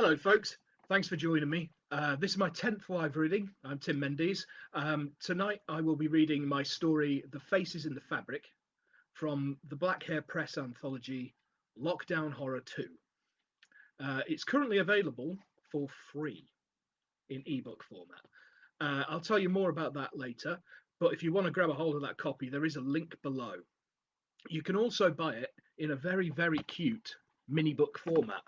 Hello, folks. Thanks for joining me. This is my 10th live reading. I'm Tim Mendees. Tonight I will be reading my story, The Faces in the Fabric, from the Black Hare Press anthology, Lockdown Horror 2. It's currently available for free in ebook format. I'll tell you more about that later, but if you want to grab a hold of that copy, there is a link below. You can also buy it in a very, very cute mini book format.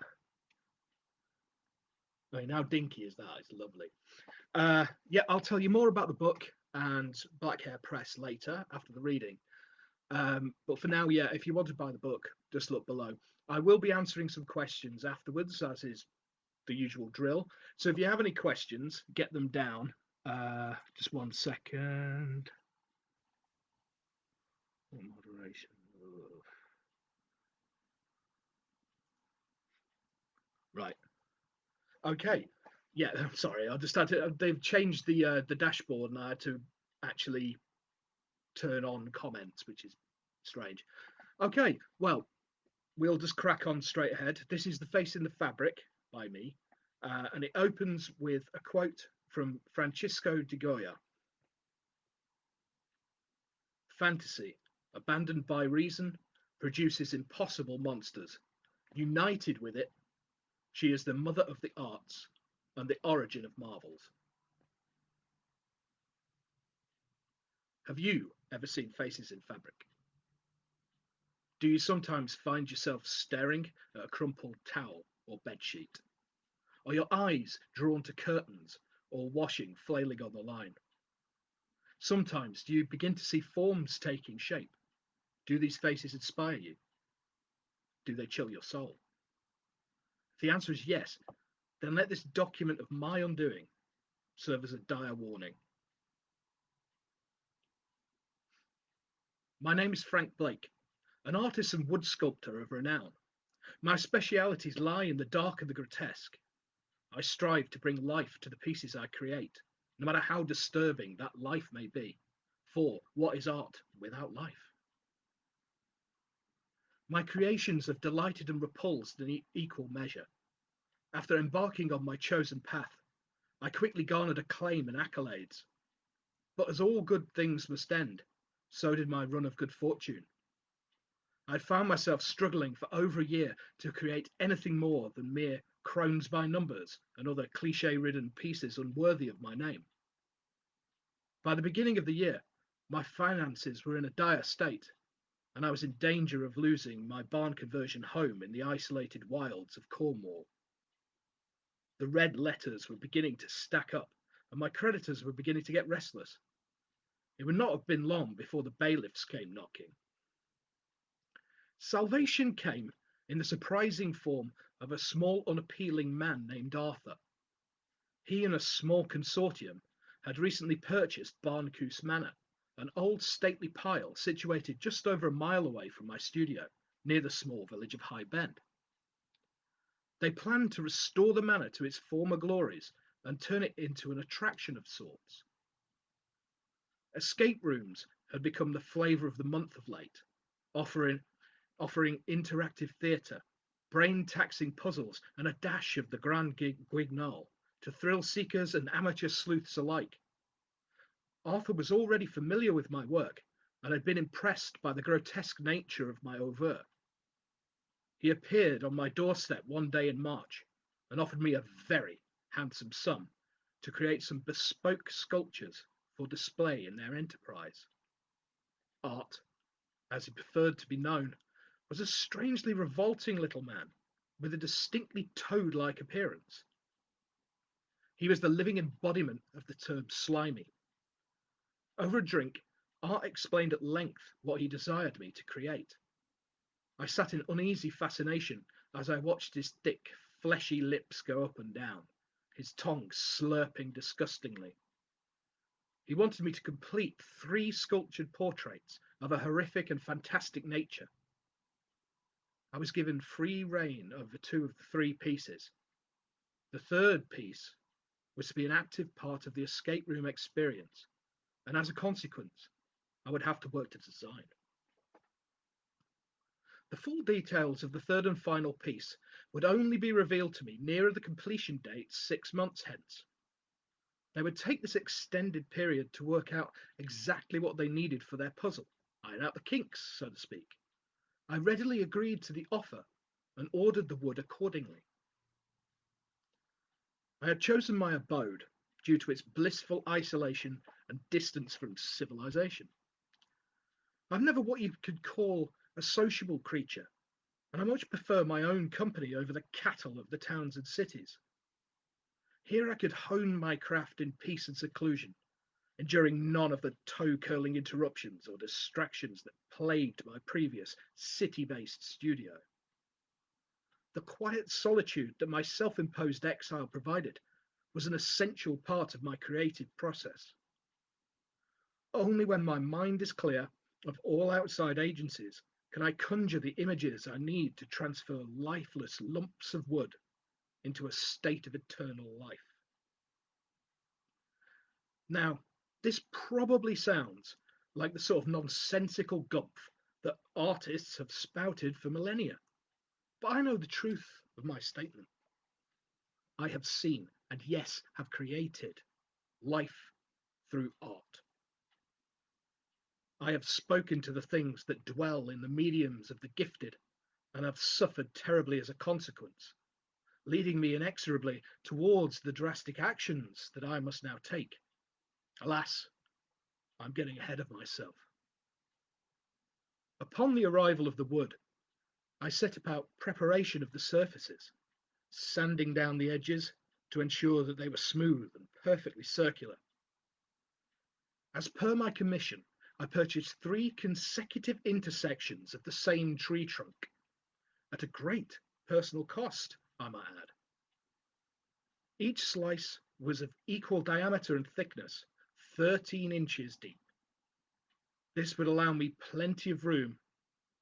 I mean, how dinky is that? It's lovely. Yeah, I'll tell you more about the book and Black Hare Press later after the reading. But for now, yeah, if you want to buy the book, just look below. I will be answering some questions afterwards, as is the usual drill. So if you have any questions, get them down. Just 1 second. Moderation. Right. Okay. Yeah. I'm sorry. I just had to. They've changed the dashboard, and I had to actually turn on comments, which is strange. Okay. Well, we'll just crack on straight ahead. This is The Face in the Fabric by me, and it opens with a quote from Francisco de Goya. Fantasy, abandoned by reason, produces impossible monsters. United with it, she is the mother of the arts and the origin of marvels. Have you ever seen faces in fabric? Do you sometimes find yourself staring at a crumpled towel or bedsheet? Are your eyes drawn to curtains or washing flailing on the line? Sometimes do you begin to see forms taking shape? Do these faces inspire you? Do they chill your soul? If the answer is yes, then let this document of my undoing serve as a dire warning. My name is Frank Blake, an artist and wood sculptor of renown. My specialities lie in the dark and the grotesque. I strive to bring life to the pieces I create, no matter how disturbing that life may be. For what is art without life? My creations have delighted and repulsed in equal measure. After embarking on my chosen path, I quickly garnered acclaim and accolades. But as all good things must end, so did my run of good fortune. I found myself struggling for over a year to create anything more than mere crones by numbers and other cliche-ridden pieces unworthy of my name. By the beginning of the year, my finances were in a dire state, and I was in danger of losing my barn conversion home in the isolated wilds of Cornwall. The red letters were beginning to stack up, and my creditors were beginning to get restless. It would not have been long before the bailiffs came knocking. Salvation came in the surprising form of a small, unappealing man named Arthur. He and a small consortium had recently purchased Barncoose Manor, an old stately pile situated just over a mile away from my studio, near the small village of High Bend. They planned to restore the manor to its former glories and turn it into an attraction of sorts. Escape rooms had become the flavour of the month of late, offering interactive theatre, brain-taxing puzzles, and a dash of the grand guignol to thrill seekers and amateur sleuths alike. Arthur was already familiar with my work and had been impressed by the grotesque nature of my oeuvre. He appeared on my doorstep one day in March and offered me a very handsome sum to create some bespoke sculptures for display in their enterprise. Art, as he preferred to be known, was a strangely revolting little man with a distinctly toad-like appearance. He was the living embodiment of the term slimy. Over a drink, Art explained at length what he desired me to create. I sat in uneasy fascination as I watched his thick, fleshy lips go up and down, his tongue slurping disgustingly. He wanted me to complete 3 sculptured portraits of a horrific and fantastic nature. I was given free rein over 2 of the 3 pieces. The third piece was to be an active part of the escape room experience, and as a consequence, I would have to work to design. The full details of the third and final piece would only be revealed to me nearer the completion date 6 months hence. They would take this extended period to work out exactly what they needed for their puzzle, iron out the kinks, so to speak. I readily agreed to the offer and ordered the wood accordingly. I had chosen my abode due to its blissful isolation and distance from civilization. I'm never what you could call a sociable creature, and I much prefer my own company over the cattle of the towns and cities. Here I could hone my craft in peace and seclusion, enduring none of the toe-curling interruptions or distractions that plagued my previous city-based studio. The quiet solitude that my self-imposed exile provided was an essential part of my creative process. Only when my mind is clear of all outside agencies can I conjure the images I need to transfer lifeless lumps of wood into a state of eternal life. Now, this probably sounds like the sort of nonsensical gumph that artists have spouted for millennia, but I know the truth of my statement. I have seen, and yes, have created life through art. I have spoken to the things that dwell in the mediums of the gifted and have suffered terribly as a consequence, leading me inexorably towards the drastic actions that I must now take. Alas, I'm getting ahead of myself. Upon the arrival of the wood, I set about preparation of the surfaces, sanding down the edges to ensure that they were smooth and perfectly circular. As per my commission, I purchased 3 consecutive intersections of the same tree trunk, at a great personal cost, I might add. Each slice was of equal diameter and thickness, 13 inches deep. This would allow me plenty of room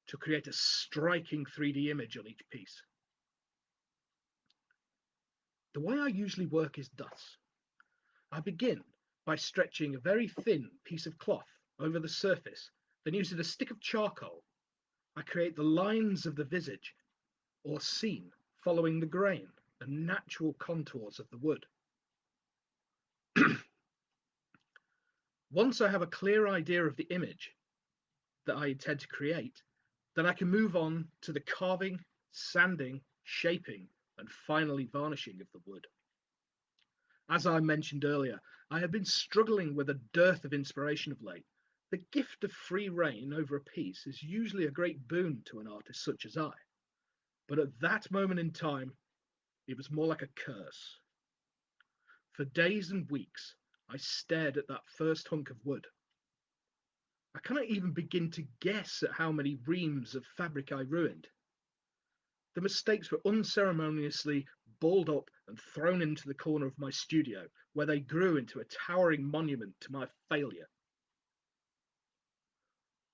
to create a striking 3D image on each piece. The way I usually work is thus. I begin by stretching a very thin piece of cloth over the surface, then using a stick of charcoal, I create the lines of the visage or scene following the grain and natural contours of the wood. Once I have a clear idea of the image that I intend to create, then I can move on to the carving, sanding, shaping, and finally varnishing of the wood. As I mentioned earlier, I have been struggling with a dearth of inspiration of late. The gift of free rein over a piece is usually a great boon to an artist such as I, but at that moment in time, it was more like a curse. For days and weeks, I stared at that first hunk of wood. I cannot even begin to guess at how many reams of fabric I ruined. The mistakes were unceremoniously balled up and thrown into the corner of my studio, where they grew into a towering monument to my failure.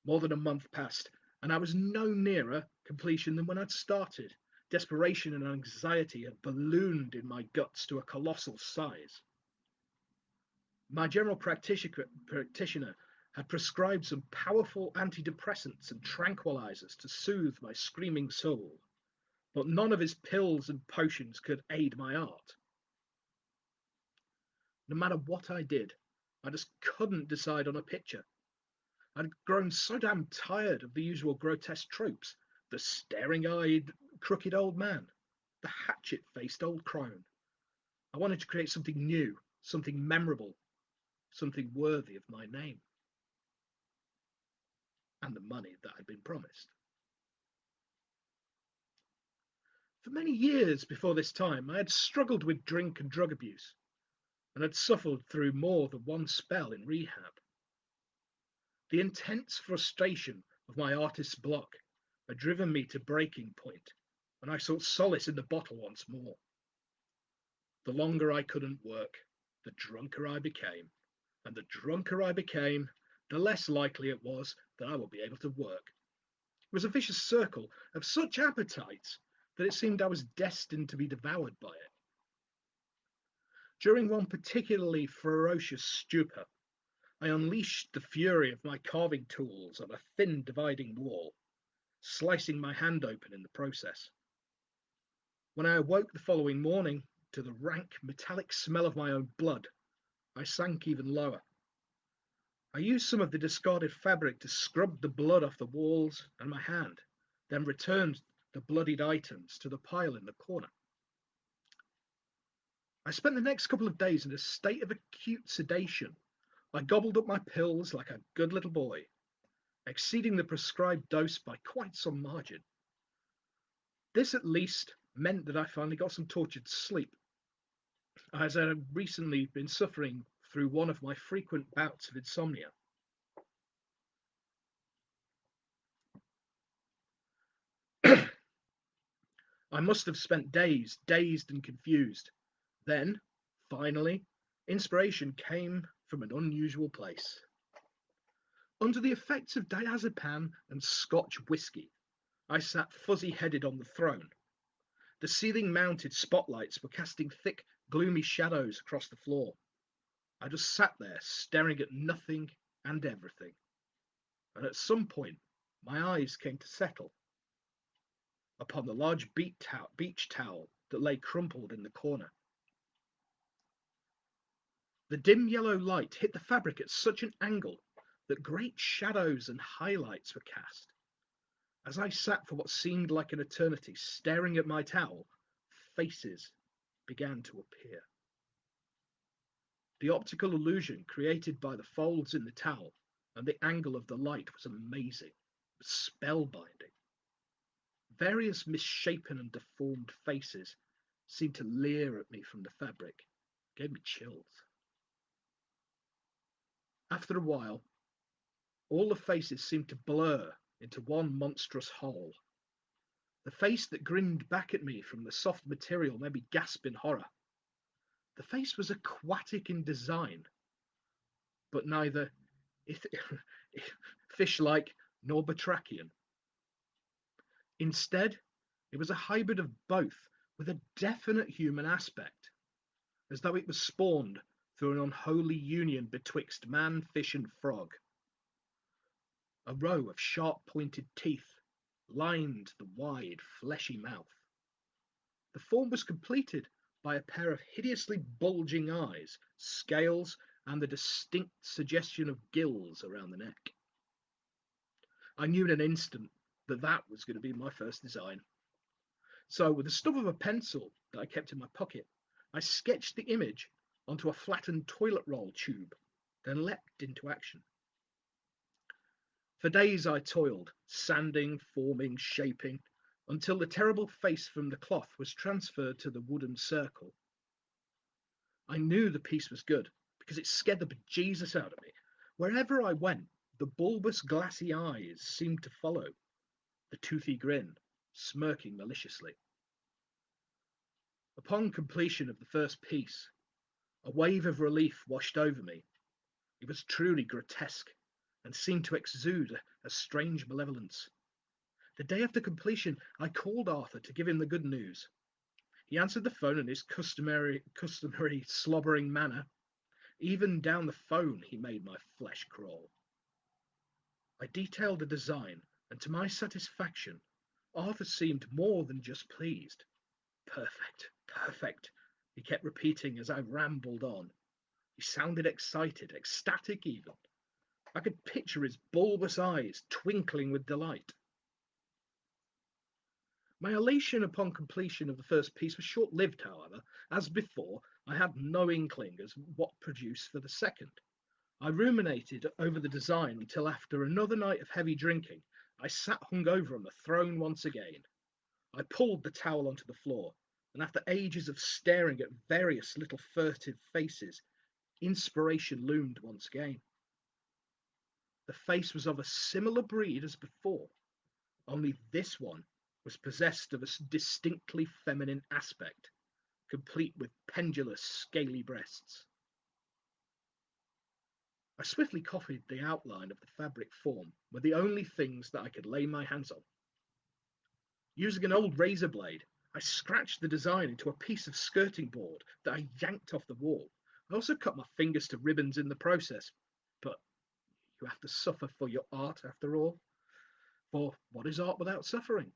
More than a month passed, and I was no nearer completion than when I'd started. Desperation and anxiety had ballooned in my guts to a colossal size. My general practitioner had prescribed some powerful antidepressants and tranquilizers to soothe my screaming soul, but none of his pills and potions could aid my art. No matter what I did, I just couldn't decide on a picture. I'd grown so damn tired of the usual grotesque tropes: the staring-eyed, crooked old man, the hatchet-faced old crone. I wanted to create something new, something memorable, something worthy of my name and the money that I'd been promised. For many years before this time, I had struggled with drink and drug abuse and had suffered through more than one spell in rehab. The intense frustration of my artist's block had driven me to breaking point, and I sought solace in the bottle once more. The longer I couldn't work, the drunker I became, and the drunker I became, the less likely it was that I would be able to work. It was a vicious circle of such appetites that it seemed I was destined to be devoured by it. During one particularly ferocious stupor, I unleashed the fury of my carving tools on a thin dividing wall, slicing my hand open in the process. When I awoke the following morning to the rank metallic smell of my own blood, I sank even lower. I used some of the discarded fabric to scrub the blood off the walls and my hand, then returned the bloodied items to the pile in the corner. I spent the next couple of days in a state of acute sedation. I gobbled up my pills like a good little boy, exceeding the prescribed dose by quite some margin. This at least meant that I finally got some tortured sleep, as I had recently been suffering through one of my frequent bouts of insomnia. I must have spent days dazed and confused. Then, finally, inspiration came from an unusual place. Under the effects of diazepam and Scotch whisky, I sat fuzzy-headed on the throne. The ceiling-mounted spotlights were casting thick, gloomy shadows across the floor. I just sat there, staring at nothing and everything. And at some point, my eyes came to settle upon the large beach towel that lay crumpled in the corner. The dim yellow light hit the fabric at such an angle that great shadows and highlights were cast. As I sat for what seemed like an eternity, staring at my towel, faces began to appear. The optical illusion created by the folds in the towel and the angle of the light was amazing, spellbinding. Various misshapen and deformed faces seemed to leer at me from the fabric, gave me chills. After a while, all the faces seemed to blur into one monstrous whole. The face that grinned back at me from the soft material made me gasp in horror. The face was aquatic in design, but neither fish-like nor batrachian. Instead, it was a hybrid of both, with a definite human aspect, as though it was spawned through an unholy union betwixt man, fish, and frog. A row of sharp-pointed teeth lined the wide, fleshy mouth. The form was completed by a pair of hideously bulging eyes, scales, and the distinct suggestion of gills around the neck. I knew in an instant that that was going to be my first design. So, with the stub of a pencil that I kept in my pocket, I sketched the image onto a flattened toilet roll tube, then leapt into action. For days I toiled, sanding, forming, shaping, until the terrible face from the cloth was transferred to the wooden circle. I knew the piece was good, because it scared the bejesus out of me. Wherever I went, the bulbous glassy eyes seemed to follow, the toothy grin smirking maliciously. Upon completion of the first piece, a wave of relief washed over me. It was truly grotesque, and seemed to exude a strange malevolence. The day after completion, I called Arthur to give him the good news. He answered the phone in his customary slobbering manner. Even down the phone, he made my flesh crawl. I detailed the design, and to my satisfaction, Arthur seemed more than just pleased. Perfect, perfect, he kept repeating as I rambled on. He sounded excited, ecstatic even. I could picture his bulbous eyes twinkling with delight. My elation upon completion of the first piece was short-lived, however. As before, I had no inkling as what produced for the second. I ruminated over the design until after another night of heavy drinking, I sat hungover on the throne once again. I pulled the towel onto the floor, and after ages of staring at various little furtive faces, inspiration loomed once again. The face was of a similar breed as before, only this one was possessed of a distinctly feminine aspect, complete with pendulous, scaly breasts. I swiftly copied the outline of the fabric form with the only things that I could lay my hands on. Using an old razor blade, I scratched the design into a piece of skirting board that I yanked off the wall. I also cut my fingers to ribbons in the process, but you have to suffer for your art after all. For what is art without suffering?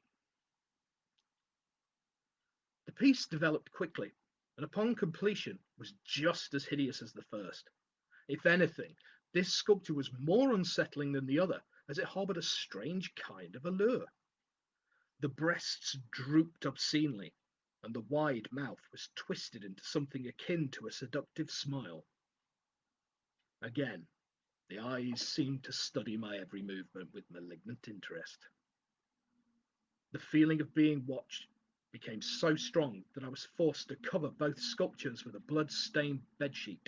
The piece developed quickly, and upon completion was just as hideous as the first. If anything, this sculpture was more unsettling than the other, as it harboured a strange kind of allure. The breasts drooped obscenely, and the wide mouth was twisted into something akin to a seductive smile. Again, the eyes seemed to study my every movement with malignant interest. The feeling of being watched became so strong that I was forced to cover both sculptures with a blood-stained bedsheet.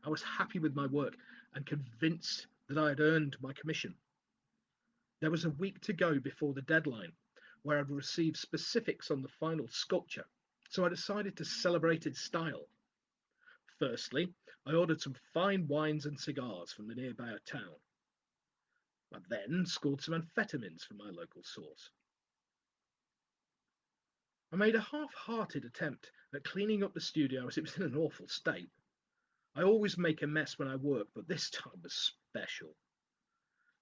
I was happy with my work and convinced that I had earned my commission. There was a week to go before the deadline, where I'd receive specifics on the final sculpture, so I decided to celebrate its style. Firstly, I ordered some fine wines and cigars from the nearby town. I then scored some amphetamines from my local source. I made a half-hearted attempt at cleaning up the studio as it was in an awful state. I always make a mess when I work, but this time was special.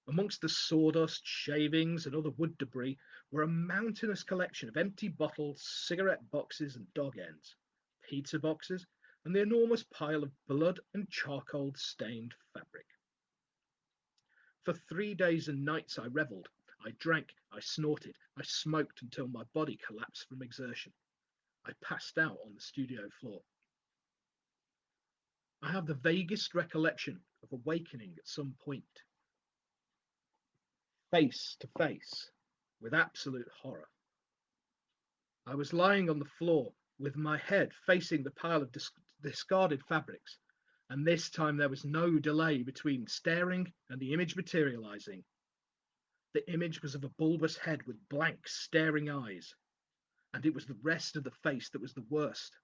Amongst the sawdust, shavings, and other wood debris were a mountainous collection of empty bottles, cigarette boxes, and dog ends, pizza boxes, and the enormous pile of blood and charcoal stained fabric. For 3 days and nights I revelled. I drank, I snorted, I smoked until my body collapsed from exertion. I passed out on the studio floor. I have the vaguest recollection of awakening at some point, face to face with absolute horror. I was lying on the floor with my head facing the pile of discarded fabrics, and this time there was no delay between staring and the image materializing. The image was of a bulbous head with blank, staring eyes, and it was the rest of the face that was the worst.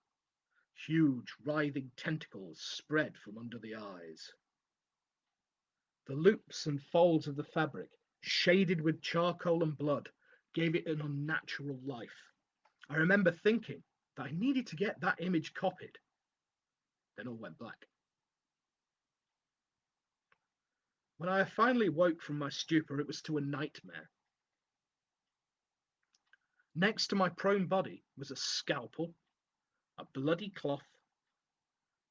Huge, writhing tentacles spread from under the eyes. The loops and folds of the fabric, shaded with charcoal and blood, gave it an unnatural life. I remember thinking that I needed to get that image copied. Then all went black. When I finally woke from my stupor, it was to a nightmare. Next to my prone body was a scalpel, a bloody cloth,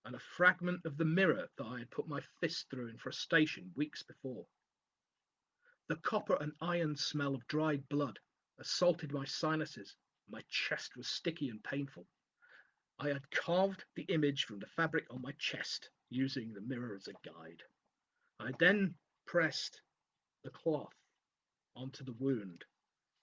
and a fragment of the mirror that I had put my fist through in frustration weeks before. The copper and iron smell of dried blood assaulted my sinuses. My chest was sticky and painful. I had carved the image from the fabric on my chest, using the mirror as a guide. I then pressed the cloth onto the wound,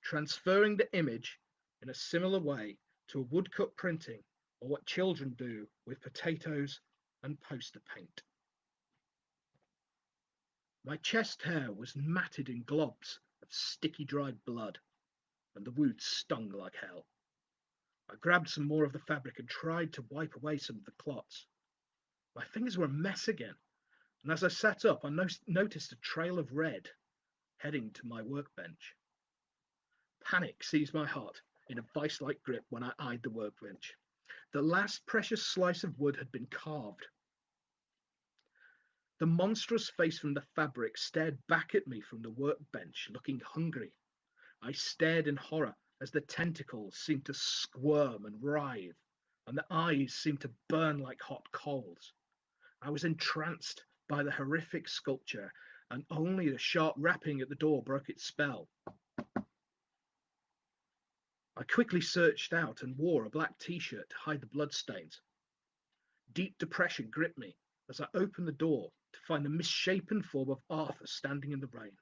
transferring the image in a similar way to a woodcut printing, or what children do with potatoes and poster paint. My chest hair was matted in globs of sticky dried blood, and the wound stung like hell. I grabbed some more of the fabric and tried to wipe away some of the clots. My fingers were a mess again, and as I sat up, I noticed a trail of red heading to my workbench. Panic seized my heart in a vice-like grip when I eyed the workbench. The last precious slice of wood had been carved. The monstrous face from the fabric stared back at me from the workbench, looking hungry. I stared in horror as the tentacles seemed to squirm and writhe, and the eyes seemed to burn like hot coals. I was entranced by the horrific sculpture, and only the sharp rapping at the door broke its spell. I quickly searched out and wore a black t-shirt to hide the bloodstains. Deep depression gripped me as I opened the door to find the misshapen form of Arthur standing in the rain.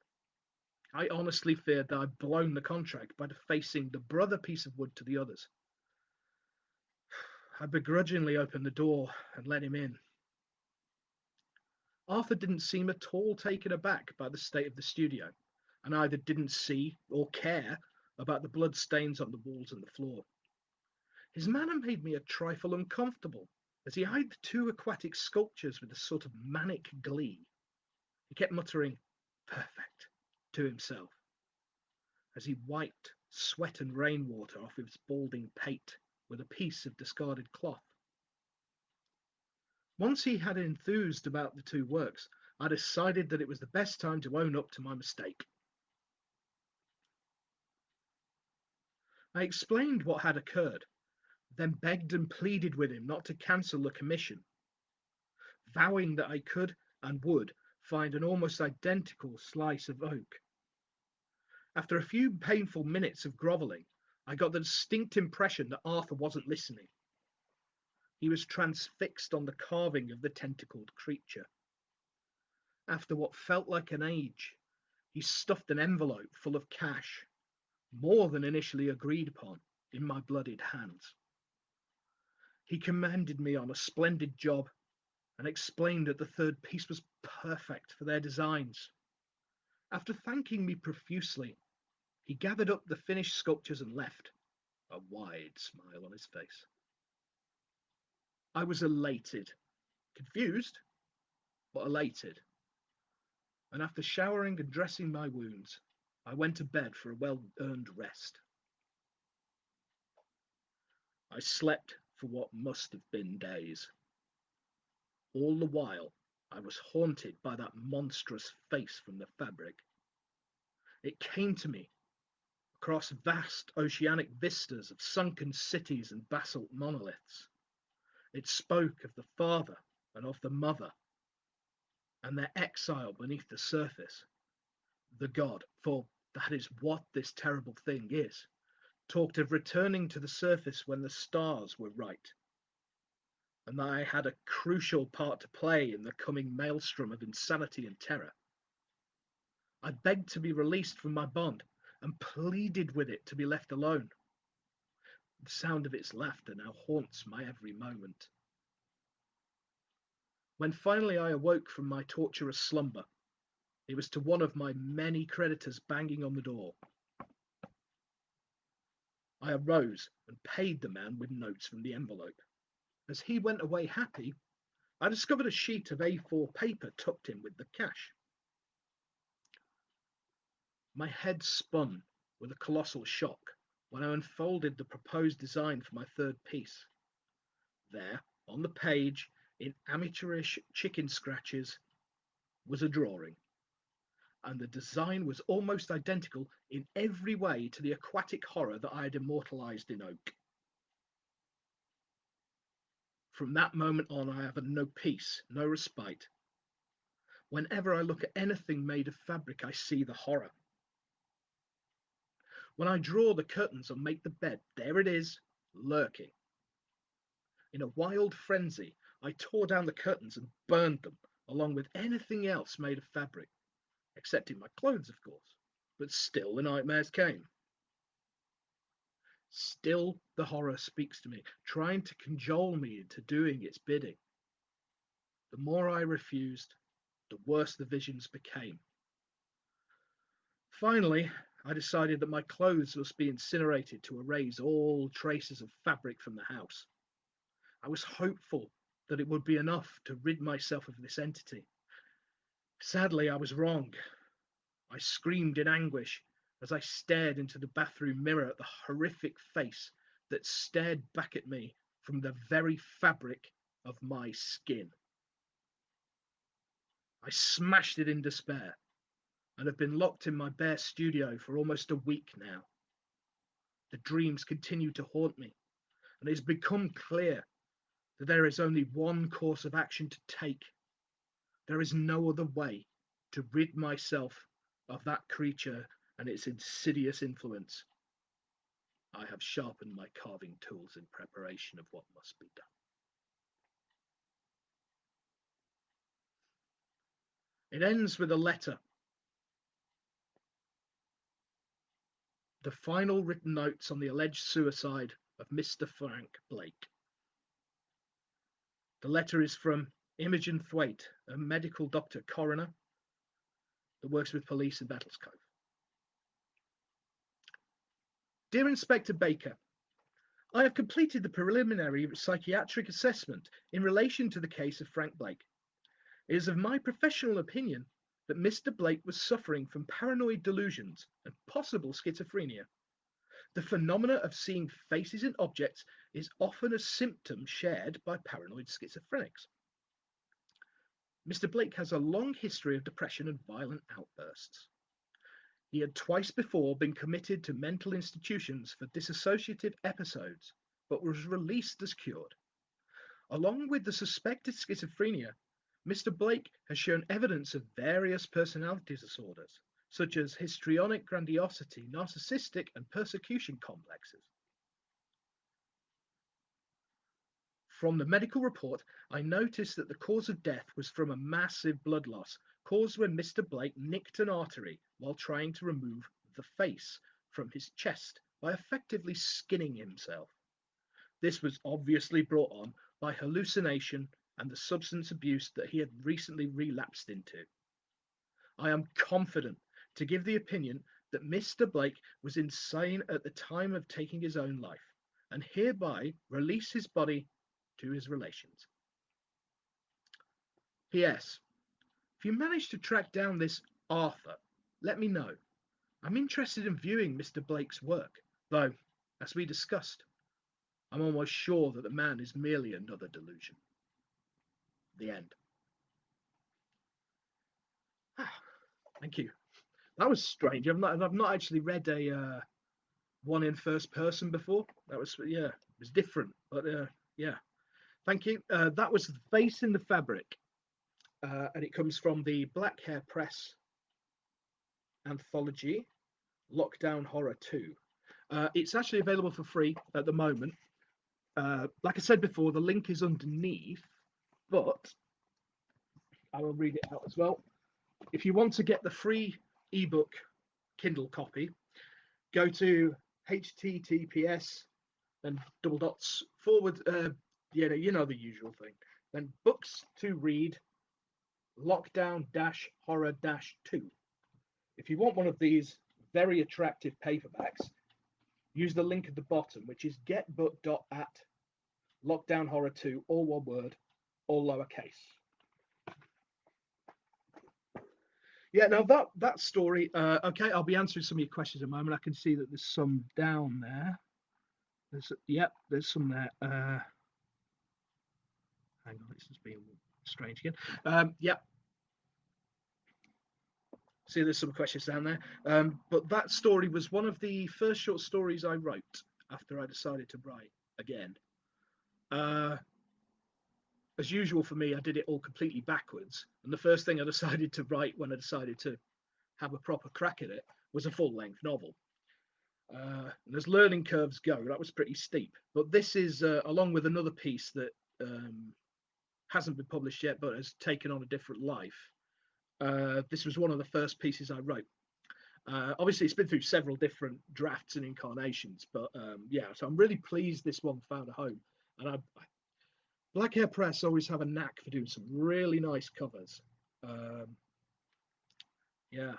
I honestly feared that I'd blown the contract by defacing the brother piece of wood to the others. I begrudgingly opened the door and let him in. Arthur didn't seem at all taken aback by the state of the studio, and either didn't see or care about the blood stains on the walls and the floor. His manner made me a trifle uncomfortable, as he eyed the two aquatic sculptures with a sort of manic glee. He kept muttering, "Perfect," to himself, as he wiped sweat and rainwater off his balding pate with a piece of discarded cloth. Once he had enthused about the two works, I decided that it was the best time to own up to my mistake. I explained what had occurred, then begged and pleaded with him not to cancel the commission, vowing that I could and would find an almost identical slice of oak. After a few painful minutes of grovelling, I got the distinct impression that Arthur wasn't listening. He was transfixed on the carving of the tentacled creature. After what felt like an age, he stuffed an envelope full of cash, more than initially agreed upon, in my bloodied hands. He commended me on a splendid job and explained that the third piece was perfect for their designs. After thanking me profusely, he gathered up the finished sculptures and left, a wide smile on his face. I was elated, confused, but elated, and after showering and dressing my wounds, I went to bed for a well-earned rest. I slept for what must have been days. All the while, I was haunted by that monstrous face from the fabric. It came to me across vast oceanic vistas of sunken cities and basalt monoliths. It spoke of the father and of the mother and their exile beneath the surface. The god, for that is what this terrible thing is, talked of returning to the surface when the stars were right, and that I had a crucial part to play in the coming maelstrom of insanity and terror. I begged to be released from my bond and pleaded with it to be left alone. The sound of its laughter now haunts my every moment. When finally I awoke from my torturous slumber, it was to one of my many creditors banging on the door. I arose and paid the man with notes from the envelope. As he went away happy, I discovered a sheet of A4 paper tucked in with the cash. My head spun with a colossal shock when I unfolded the proposed design for my third piece. There, on the page, in amateurish chicken scratches, was a drawing, and the design was almost identical in every way to the aquatic horror that I had immortalized in oak. From that moment on, I have no peace, no respite. Whenever I look at anything made of fabric, I see the horror. When I draw the curtains and make the bed, there it is, lurking. In a wild frenzy, I tore down the curtains and burned them, along with anything else made of fabric, excepting my clothes, of course. But still the nightmares came. Still the horror speaks to me, trying to cajole me into doing its bidding. The more I refused, the worse the visions became. Finally, I decided that my clothes must be incinerated to erase all traces of fabric from the house. I was hopeful that it would be enough to rid myself of this entity. Sadly, I was wrong. I screamed in anguish as I stared into the bathroom mirror at the horrific face that stared back at me from the very fabric of my skin. I smashed it in despair and have been locked in my bare studio for almost a week now. The dreams continue to haunt me, and it has become clear that there is only one course of action to take. There is no other way to rid myself of that creature and its insidious influence. I have sharpened my carving tools in preparation of what must be done. It ends with a letter. The final written notes on the alleged suicide of Mr. Frank Blake. The letter is from Imogen Thwaite, a medical doctor coroner that works with police in Battles Cove. Dear Inspector Baker, I have completed the preliminary psychiatric assessment in relation to the case of Frank Blake. It is of my professional opinion that Mr. Blake was suffering from paranoid delusions and possible schizophrenia. The phenomena of seeing faces in objects is often a symptom shared by paranoid schizophrenics. Mr. Blake has a long history of depression and violent outbursts. He had twice before been committed to mental institutions for dissociative episodes, but was released as cured. Along with the suspected schizophrenia, Mr. Blake has shown evidence of various personality disorders, such as histrionic grandiosity, narcissistic, and persecution complexes. From the medical report, I noticed that the cause of death was from a massive blood loss caused when Mr. Blake nicked an artery while trying to remove the face from his chest by effectively skinning himself. This was obviously brought on by hallucination and the substance abuse that he had recently relapsed into. I am confident to give the opinion that Mr. Blake was insane at the time of taking his own life, and hereby release his body to his relations. P.S. If you manage to track down this Arthur, let me know. I'm interested in viewing Mr. Blake's work, though, as we discussed, I'm almost sure that the man is merely another delusion. The end. Thank you. That was strange. I've not actually read a one in first person before. That was, yeah, it was different, but yeah. Thank you. That was The Face in the Fabric, and it comes from the Black Hare Press anthology, Lockdown Horror 2. It's actually available for free at the moment. Like I said before, the link is underneath, but I will read it out as well. If you want to get the free ebook Kindle copy, go to https and double dots forward, you know the usual thing. Then books to read, lockdown horror 2. If you want one of these very attractive paperbacks, use the link at the bottom, which is getbook.at, lockdown horror 2, all one word, all lowercase. Yeah, now that story, okay, I'll be answering some of your questions in a moment. I can see that there's some down there. There's some there. Hang on, this is being strange again. See, there's some questions down there. But that story was one of the first short stories I wrote after I decided to write again. As usual for me, I did it all completely backwards. And the first thing I decided to write when I decided to have a proper crack at it was a full-length novel. And as learning curves go, that was pretty steep. But this is, along with another piece that hasn't been published yet, but has taken on a different life. This was one of the first pieces I wrote. Obviously, it's been through several different drafts and incarnations, but yeah, so I'm really pleased this one found a home. And Black Hare Press always have a knack for doing some really nice covers. Yeah,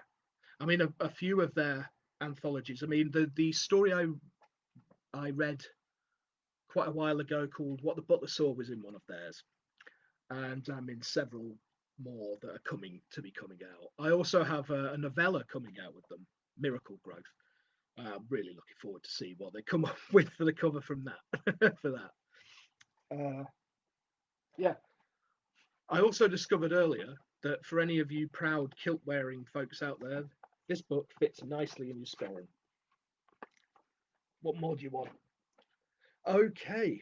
I mean, a few of their anthologies. I mean, the story I read quite a while ago called What the Butler Saw was in one of theirs, and I'm in several more that are coming out. I also have a novella coming out with them, Miracle Growth. I'm really looking forward to see what they come up with for the cover from that. For that, yeah. I also discovered earlier that for any of you proud kilt-wearing folks out there, this book fits nicely in your sporran. What more do you want? Okay.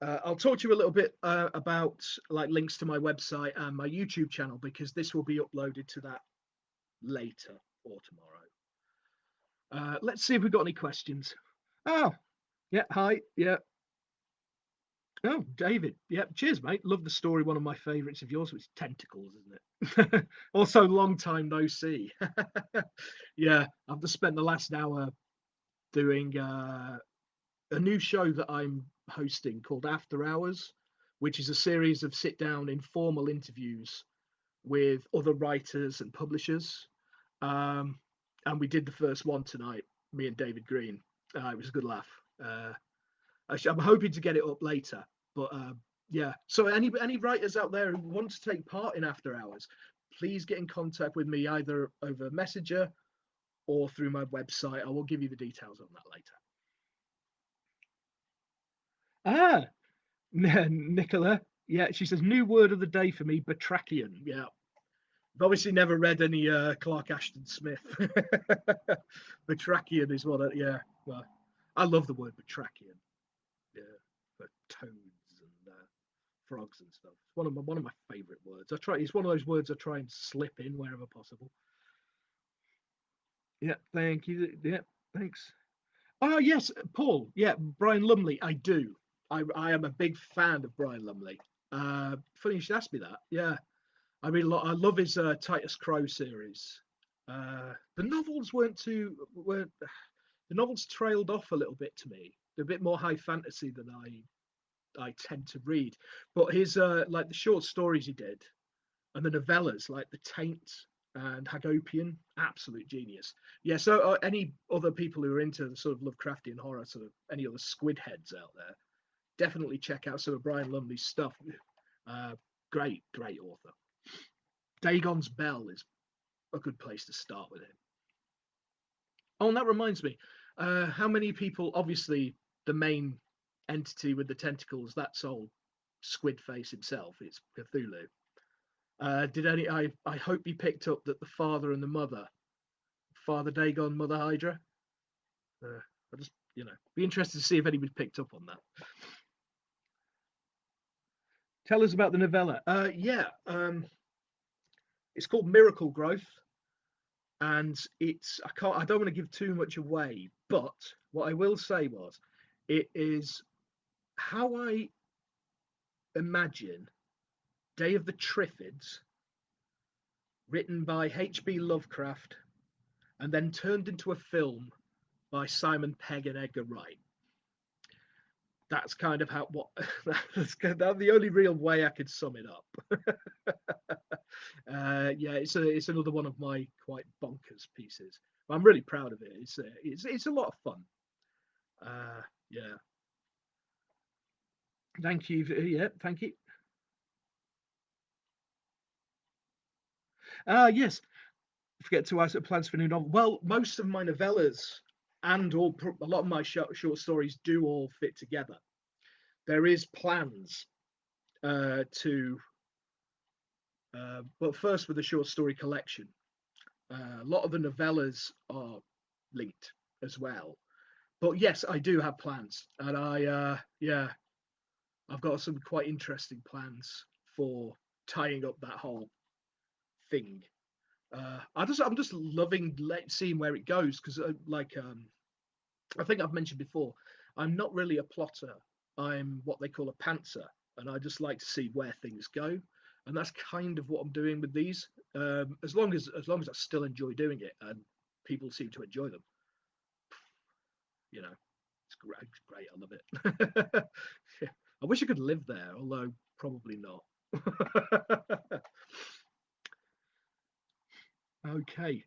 I'll talk to you a little bit about like links to my website and my YouTube channel, because this will be uploaded to that later or tomorrow. Let's see if we've got any questions. Oh, yeah, hi, yeah. Oh, David, yeah, cheers, mate. Love the story. One of my favourites of yours was Tentacles, isn't it? Also, long time no see. Yeah, I've just spent the last hour doing a new show that I'm hosting called After Hours, which is a series of sit-down informal interviews with other writers and publishers. And we did the first one tonight, me and David Green. It was a good laugh. I'm hoping to get it up later, but yeah. So any writers out there who want to take part in After Hours, please get in contact with me either over Messenger or through my website. I will give you the details on that later. Nicola. Yeah, she says new word of the day for me, batrachian. Yeah, I've obviously never read any Clark Ashton Smith. Batrachian is one. Yeah, well, I love the word batrachian. Yeah, for toads and frogs and stuff. It's one of my favourite words. I try. It's one of those words I try and slip in wherever possible. Yeah, thank you. Yeah, thanks. Oh yes, Paul. Yeah, Brian Lumley. I do. I am a big fan of Brian Lumley. Funny you should ask me that. Yeah, I mean, I love his Titus Crow series. The novels weren't the novels trailed off a little bit to me. They're a bit more high fantasy than I tend to read. But his like the short stories he did and the novellas like The Taint and Hagopian, absolute genius. Yeah. So any other people who are into the sort of Lovecraftian horror, sort of any other squid heads out there, definitely check out some of Brian Lumley's stuff. Uh, great author. Dagon's Bell is a good place to start with it. Oh, and that reminds me, how many people? Obviously, the main entity with the tentacles, that's old Squid Face himself. It's Cthulhu. Did any? I hope you picked up that the father and the mother, Father Dagon, Mother Hydra. I just be interested to see if anybody picked up on that. Tell us about the novella. Yeah, it's called Miracle Growth, and I don't want to give too much away, but what I will say was, it is how I imagine Day of the Triffids, written by H.P. Lovecraft, and then turned into a film by Simon Pegg and Edgar Wright. That's kind of that's the only real way I could sum it up. Yeah, it's another one of my quite bonkers pieces. I'm really proud of it. It's a lot of fun. Yeah. Thank you. Yeah, thank you. Yes. Forget to ask plans for a new novel. Well, most of my novellas and a lot of my short stories do all fit together. There is plans to, but first with the short story collection. A lot of the novellas are linked as well. But yes, I do have plans, and yeah, I've got some quite interesting plans for tying up that whole thing. I'm just loving seeing where it goes because I think I've mentioned before, I'm not really a plotter. I'm what they call a pantser, and I just like to see where things go. And that's kind of what I'm doing with these. As long as I still enjoy doing it, and people seem to enjoy them, you know, it's great. It's great. I love it. I wish I could live there, although probably not. Okay.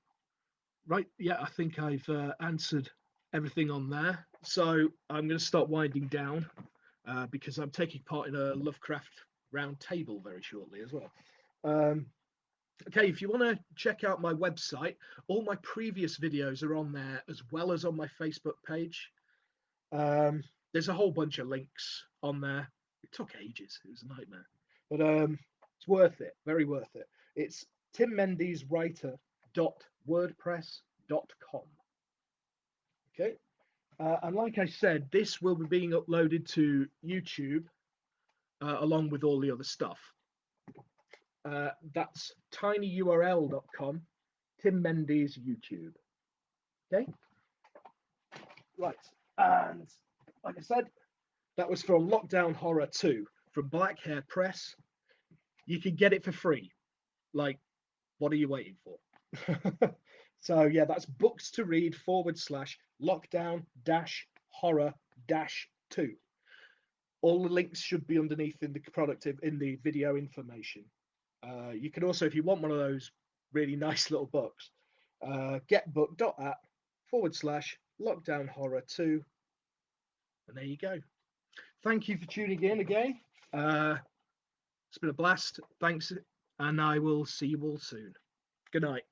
Right. Yeah, I think I've answered everything on there. So I'm going to start winding down because I'm taking part in a Lovecraft round table very shortly as well. Um, okay, if you want to check out my website, all my previous videos are on there as well as on my Facebook page. There's a whole bunch of links on there. It took ages. It was a nightmare. But it's worth it. Very worth it. It's timmendeswriter.wordpress.com. Okay. And like I said, this will be being uploaded to YouTube along with all the other stuff. That's tinyurl.com, Tim Mendees YouTube. Okay. Right. And like I said, that was from Lockdown Horror 2 from Black Hare Press. You can get it for free. Like, what are you waiting for? So yeah, that's books to read / lockdown horror 2. All the links should be underneath in the product in the video information. You can also, if you want one of those really nice little books, getbook.at / lockdown horror 2. And there you go. Thank you for tuning in again. It's been a blast. Thanks. And I will see you all soon. Good night.